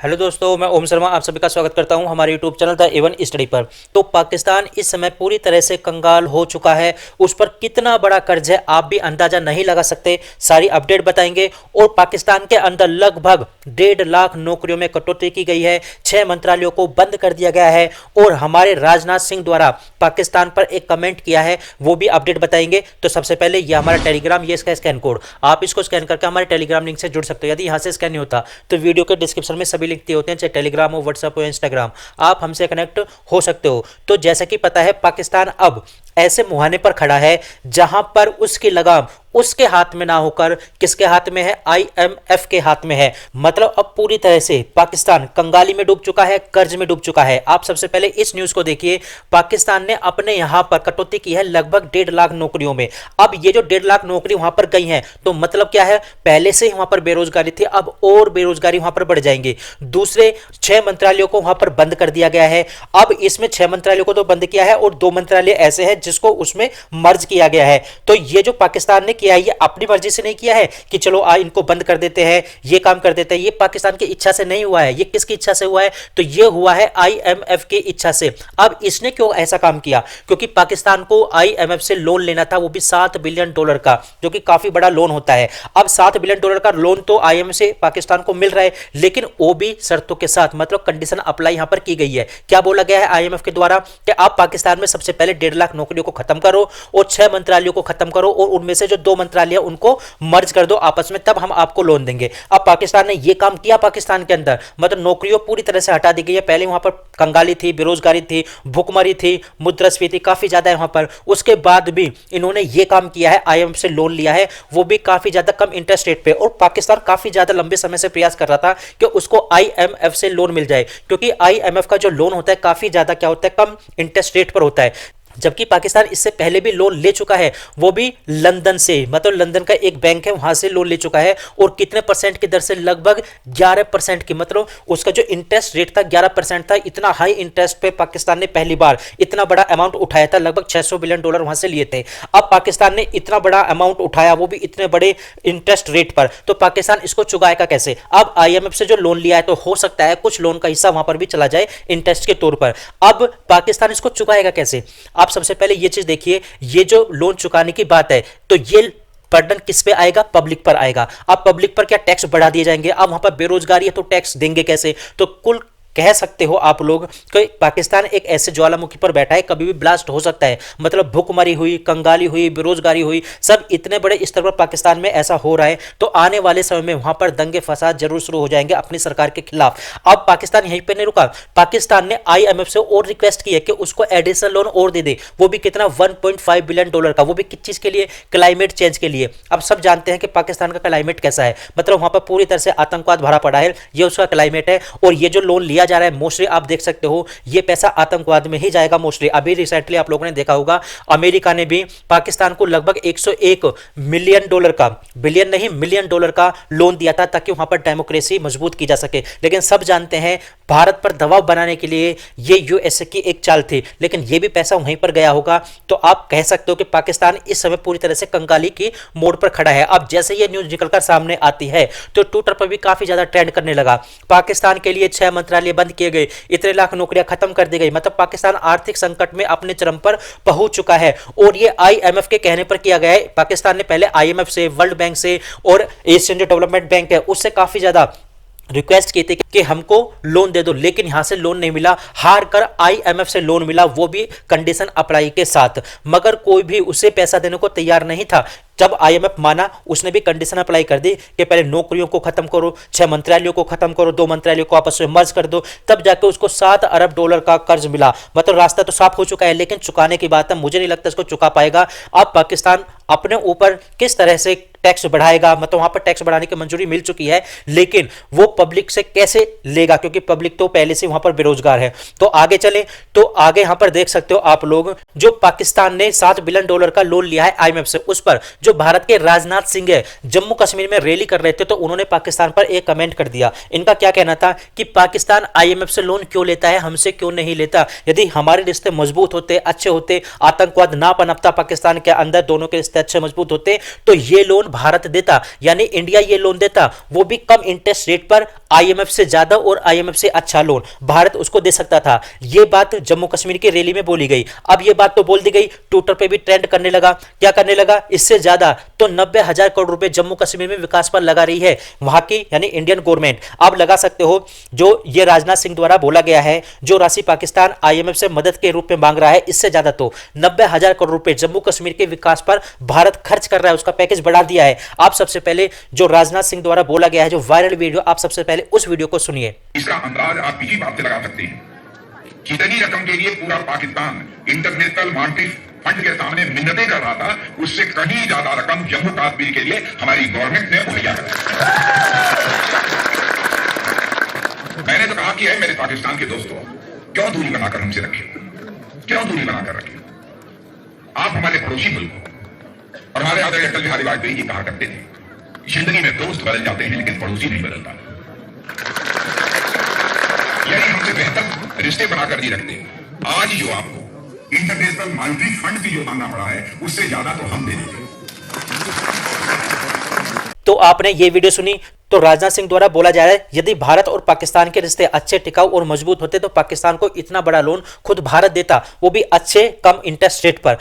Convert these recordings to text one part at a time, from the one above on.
Hello दोस्तों, मैं ओम शर्मा आप सभी का स्वागत करता हूं हमारे YouTube channel the Avon study पर। तो पाकिस्तान इस समय पूरी तरह से कंगाल हो चुका है। उस पर कितना बड़ा कर्ज है आप भी अंदाजा नहीं लगा सकते। सारी अपडेट बताएंगे। और पाकिस्तान के अंदर लगभग 1.5 लाख नौकरियों में कटौती की गई है। 6 मंत्रालयों को बंद कर दिया गया है। और हमारे राजनाथ सिंह द्वारा पाकिस्तान पर एक कमेंट किया है, वो भी अपडेट बताएंगे। तो सबसे पहले ये हमारा टेलीग्राम, ये इसका स्कैन कोड, आप इसको स्कैन करके हमारे टेलीग्राम लिंक से जुड़ सकते हो। यदि यहाँ से स्कैन नहीं होता तो वीडियो के डिस्क्रिप्शन में सभी लिंक दिए होते हैं, चाहे टेलीग्राम हो, व्हाट्सएप हो, इंस्टाग्राम, आप हमसे कनेक्ट हो सकते हो। तो जैसा कि पता है, पाकिस्तान अब ऐसे मुहाने पर खड़ा है जहां पर उसकी लगाम उसके हाथ में ना होकर किसके हाथ में है? आईएमएफ के हाथ में है। मतलब अब पूरी तरह से पाकिस्तान कंगाली में डूब चुका है, कर्ज में डूब चुका है। आप सबसे पहले इस न्यूज को देखिए। पाकिस्तान ने अपने यहां पर कटौती की है लगभग 1.5 लाख नौकरियों में। अब ये जो 1.5 लाख नौकरी वहां पर गई है, तो मतलब क्या है? पहले से ही वहां पर बेरोजगारी थी, अब और बेरोजगारी वहां पर बढ़ जाएंगे। दूसरे 6 मंत्रालयों को वहां पर बंद कर दिया गया है। अब इसमें 6 मंत्रालयों को तो बंद किया है और 2 मंत्रालय ऐसे हैं जिसको उसमें मर्ज किया गया है। तो ये जो पाकिस्तान ने किया है, ये अपनी मर्जी से नहीं किया है कि चलो इनको बंद कर देते हैं, ये काम कर देते हैं। ये पाकिस्तान की इच्छा से नहीं हुआ है। ये किसकी इच्छा से हुआ है? तो ये हुआ है आईएमएफ की इच्छा से। अब इसने क्यों ऐसा काम किया? क्योंकि पाकिस्तान को आईएमएफ से लोन लेना था, वो भी $7 बिलियन का, जो कि काफी बड़ा लोन होता है। अब $7 बिलियन का लोन तो आईएमएफ से पाकिस्तान को मिल रहा है, लेकिन वो भी शर्तों के साथ, मतलब कंडीशन अप्लाई यहां पर की गई है। क्या बोला गया है आईएमएफ के द्वारा? कि आप पाकिस्तान में सबसे पहले 1.5 लाख नौकरियों को खत्म करो और 6 मंत्रालयों को खत्म करो और उनमें से जो 2 मंत्रालय उनको मर्ज कर दो आपस में, तब हम आपको लोन देंगे। अब पाकिस्तान ने यह काम किया। पाकिस्तान के अंदर मतलब नौकरियों पूरी तरह से हटा दी गई है। पहले वहां पर कंगाली थी, बेरोजगारी थी, भुखमरी थी, मुद्रास्फीति काफी ज्यादा है वहां पर। उसके बाद भी इन्होंने यह काम किया है, आईएमएफ से लोन लिया है, वो भी काफी ज्यादा कम इंटरेस्ट रेट पे। और पाकिस्तान काफी ज्यादा लंबे समय से प्रयास कर रहा था कि उसको आईएमएफ से लोन मिल जाए, क्योंकि आईएमएफ का जो लोन होता है काफी ज्यादा क्या होता है, कम इंटरेस्ट रेट पर होता है। जबकि पाकिस्तान इससे पहले भी लोन ले चुका है, वो भी लंदन से, मतलब लंदन का एक बैंक है वहां से लोन ले चुका है। और कितने परसेंट की दर से? लगभग 11% की, मतलब उसका जो इंटरेस्ट रेट था 11% था। इतना हाई इंटरेस्ट पे पाकिस्तान ने पहली बार इतना बड़ा अमाउंट उठाया था। लगभग $600 बिलियन वहां से लिए थे। अब पाकिस्तान ने इतना बड़ा अमाउंट उठाया, वो भी इतने बड़े इंटरेस्ट रेट पर, तो पाकिस्तान इसको चुकाएगा कैसे? अब आईएमएफ से जो लोन लिया है, तो हो सकता है कुछ लोन का हिस्सा वहां पर भी चला जाए इंटरेस्ट के तौर पर। अब पाकिस्तान इसको चुकाएगा कैसे? आप सबसे पहले ये चीज देखिए। ये जो लोन चुकाने की बात है, तो ये बर्डन किस पे आएगा? पब्लिक पर आएगा। अब पब्लिक पर क्या टैक्स बढ़ा दिए जाएंगे? अब वहां पर बेरोजगारी है तो टैक्स देंगे कैसे? तो कुल कह सकते हो आप लोग कि पाकिस्तान एक ऐसे ज्वालामुखी पर बैठा है, कभी भी ब्लास्ट हो सकता है। मतलब भुखमरी हुई, कंगाली हुई, बेरोजगारी हुई, सब इतने बड़े स्तर पर पाकिस्तान में ऐसा हो रहा है। तो आने वाले समय में वहां पर दंगे फसाद जरूर शुरू हो जाएंगे अपनी सरकार के खिलाफ। अब पाकिस्तान यहीं पर नहीं रुका। पाकिस्तान ने आईएमएफ से और रिक्वेस्ट की है कि उसको एडिशनल लोन और दे दे, वो भी कितना? $1.5 बिलियन का। वो भी किस चीज के लिए? क्लाइमेट चेंज के लिए। अब सब जानते हैं कि पाकिस्तान का क्लाइमेट कैसा है, मतलब वहां पर पूरी तरह से आतंकवाद भरा पड़ा है, ये उसका क्लाइमेट है। और ये जो लोन लिया जा रहा है, मोस्टली आप देख सकते हो ये पैसा आतंकवाद में ही जाएगा मोस्टली। अभी रिसेंटली आप लोगों ने देखा होगा, अमेरिका ने भी पाकिस्तान को लगभग $101 मिलियन का, बिलियन नहीं मिलियन डॉलर का लोन दिया था, ताकि वहां पर डेमोक्रेसी मजबूत की जा सके। लेकिन सब जानते हैं भारत पर दबाव बनाने के लिए ये यूएसए की एक चाल थी, लेकिन ये भी पैसा वहीं पर गया होगा। तो आप कह सकते हो कि पाकिस्तान इस समय पूरी तरह से कंगाली की मोड़ पर खड़ा है। अब जैसे ये न्यूज निकलकर सामने आती है, तो ट्विटर पर भी काफी ज्यादा ट्रेंड करने लगा। पाकिस्तान के लिए 6 मंत्रालय बंद किए गए, इतने लाख नौकरियां खत्म कर दी गई। मतलब पाकिस्तान आर्थिक संकट में अपने चरम पर पहुंच चुका है। और ये आईएमएफ के कहने पर किया गया है। पाकिस्तान ने पहले आईएमएफ से, वर्ल्ड बैंक से और एशियन जो डेवलपमेंट बैंक है उससे काफी ज्यादा रिक्वेस्ट की थी कि हमको लोन दे दो, लेकिन यहां से लोन नहीं मिला। हार कर आईएमएफ से लोन मिला, वो भी कंडीशन अप्लाई के साथ। मगर कोई भी उसे पैसा देने को तैयार नहीं था। जब आईएमएफ माना, उसने भी कंडीशन अप्लाई कर दी कि पहले नौकरियों को खत्म करो, 6 मंत्रालयों को खत्म करो, 2 मंत्रालयों को आपस में मर्ज कर दो, तब जाके उसको $7 अरब का कर्ज मिला। मतलब रास्ता तो साफ हो चुका है, लेकिन चुकाने की बात है, मुझे नहीं लगता इसको चुका पाएगा। अब पाकिस्तान अपने ऊपर किस तरह से टैक्स बढ़ाएगा, मतलब वहां पर टैक्स बढ़ाने की मंजूरी मिल चुकी है, लेकिन वो पब्लिक से कैसे लेगा? क्योंकि पब्लिक तो पहले से वहां पर बेरोजगार है। तो आगे चले तो आगे यहां पर देख सकते हो आप लोग, जो पाकिस्तान ने $7 बिलियन का लोन लिया है आईएमएफ से, उस पर जो भारत के राजनाथ सिंह है जम्मू कश्मीर में रैली कर रहे थे, तो उन्होंने पाकिस्तान पर एक कमेंट कर दिया। इनका क्या कहना था कि पाकिस्तान आईएमएफ से लोन क्यों लेता है, हमसे क्यों नहीं लेता। यदि हमारे रिश्ते मजबूत होते, अच्छे होते, आतंकवाद ना पनपता पाकिस्तान के अंदर, दोनों के रिश्ते अच्छे मजबूत होते, तो ये लोन भारत देता, यानी इंडिया ये लोन देता, वो भी कम इंटरेस्ट रेट पर, आईएमएफ से ज्यादा और आईएमएफ से अच्छा लोन भारत उसको दे सकता था। ये बात जम्मू कश्मीर की रैली में बोली गई। अब ये बात तो बोल दी गई, ट्विटर पे भी ट्रेंड करने लगा। क्या करने लगा, इससे ज्यादा तो 90,000 करोड़ रुपए जम्मू कश्मीर में विकास पर लगा रही है वहां की यानी इंडियन गवर्नमेंट। आप लगा सकते हो जो ये राजनाथ सिंह द्वारा बोला गया है, जो राशि पाकिस्तान आईएमएफ से मदद के रूप में मांग रहा है, इससे ज्यादा तो 90,000 करोड़ रुपए जम्मू कश्मीर के विकास पर भारत खर्च कर रहा है, उसका पैकेज बढ़ा दिया है। आप सबसे पहले जो राजनाथ सिंह द्वारा बोला गया है, जो वायरल वीडियो, आप सबसे पहले उस वीडियो को सुनिए। इसका अंदाज आप इसी बात से लगा सकते हैं, कितनी रकम के लिए पूरा पाकिस्तान इंटरनेशनल मॉनेटरी फंड के सामने मिन्नतें कर रहा था, उससे कहीं ज्यादा रकम जम्मू कश्मीर के लिए हमारी गवर्नमेंट ने मुहैया कराई। मैंने तो कहा कि है मेरे पाकिस्तान के दोस्तों, क्यों दूरी बनाकर हमसे रखे, क्यों दूरी बनाकर रखे। आप हमारे पड़ोसी मुल्क हो, और हमारे आदरणीय अटल बिहारी वाजपेयी जी कहा करते थे, जिंदगी में दोस्त बदल जाते हैं लेकिन पड़ोसी नहीं बदलता। यानी हमसे बेहतर रिश्ते बनाकर नहीं रखते। आज जो आपको इंटरनेशनल मॉनेटरी फंड की जो मांगना पड़ा है, उससे ज्यादा तो हम दे देंगे। तो आपने ये वीडियो सुनी, तो राजनाथ सिंह द्वारा बोला जा रहा है यदि भारत और पाकिस्तान के रिश्ते अच्छे, टिकाऊ और मजबूत होते तो पाकिस्तान को इतना बड़ा लोन खुद भारत देता, वो भी अच्छे कम इंटरेस्ट रेट पर।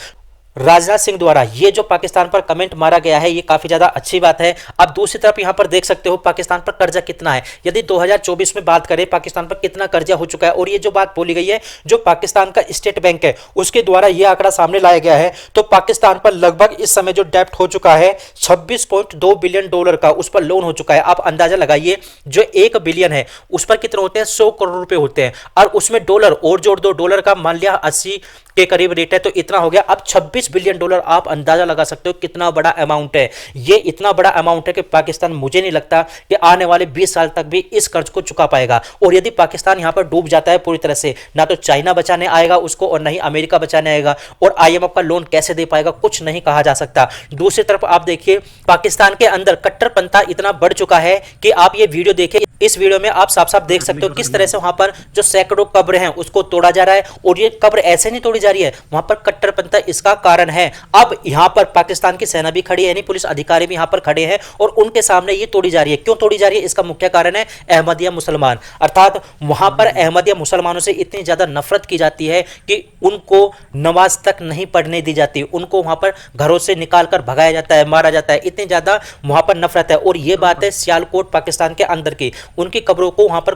राजनाथ सिंह द्वारा ये जो पाकिस्तान पर कमेंट मारा गया है, ये काफी ज्यादा अच्छी बात है। अब दूसरी तरफ यहां पर देख सकते हो पाकिस्तान पर कर्जा कितना है। यदि 2024 में बात करें पाकिस्तान पर कितना कर्जा हो चुका है, और ये जो बात बोली गई है जो पाकिस्तान का स्टेट बैंक है उसके द्वारा ये आंकड़ा सामने लाया गया है, तो पाकिस्तान पर लगभग इस समय जो डेप्ट हो चुका है 26.2 बिलियन डॉलर का, उस पर लोन हो चुका है। आप अंदाजा लगाइए जो 1 बिलियन है उस पर कितने होते हैं, 100 करोड़ रुपए होते हैं, और उसमें डॉलर और जोड़ दो, डॉलर का मान लिया 80 के करीब रेट है, तो इतना हो गया। अब 26 बिलियन डॉलर, आप अंदाजा लगा सकते हो कितना बड़ा अमाउंट है। ये इतना बड़ा अमाउंट है कि पाकिस्तान, मुझे नहीं लगता कि आने वाले 20 साल तक भी इस कर्ज को चुका पाएगा। और यदि पाकिस्तान यहां पर डूब जाता है पूरी तरह से, ना तो चाइना बचाने आएगा उसको और ना ही अमेरिका बचाने आएगा, और आईएमएफ का लोन कैसे दे पाएगा कुछ नहीं कहा जा सकता। दूसरी तरफ आप देखिए पाकिस्तान के अंदर कट्टरपंथा इतना बढ़ चुका है कि आप ये वीडियो देखिए, इस वीडियो में आप साफ साफ देख सकते हो किस तरह से वहां पर जो सैकड़ों कब्र हैं उसको तोड़ा जा रहा है। और ये कब्र ऐसे नहीं तोड़ी जा रही है, वहां पर कट्टरपंथा इसका कारण है। अब यहां पर पाकिस्तान की सेना भी खड़ी है, यानी पुलिस अधिकारी भी यहां पर खड़े हैं, और उनके सामने ये तोड़ी जा रही है। क्यों तोड़ी जा रही है, इसका मुख्य कारण है अहमदिया मुसलमान, अर्थात वहां पर अहमदिया मुसलमानों से इतनी ज्यादा नफरत की जाती है कि उनको नमाज तक नहीं पढ़ने दी जाती, उनको वहां पर घरों से निकाल कर भगाया जाता है, मारा जाता है, इतनी ज्यादा वहां पर नफरत है। और ये बात है सियालकोट पाकिस्तान के अंदर की, उनकी कब्रों को वहां पर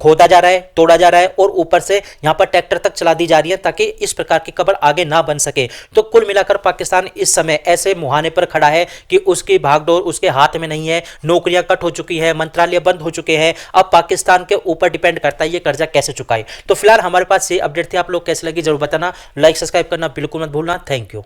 खोदा जा रहा है, तोड़ा जा रहा है, और ऊपर से यहां पर ट्रैक्टर तक चला दी जा रही है ताकि इस प्रकार की कब्र आगे ना बन सके। तो कुल मिलाकर पाकिस्तान इस समय ऐसे मुहाने पर खड़ा है कि उसकी भागदौड़ उसके हाथ में नहीं है, नौकरियां कट हो चुकी है, मंत्रालय बंद हो चुके हैं। अब पाकिस्तान के ऊपर डिपेंड करता है ये कर्जा कैसे चुकाए। तो फिलहाल हमारे पास ये अपडेट थी, आप लोग कैसे लगी जरूर बताना, लाइक सब्सक्राइब करना बिल्कुल मत भूलना। Thank you.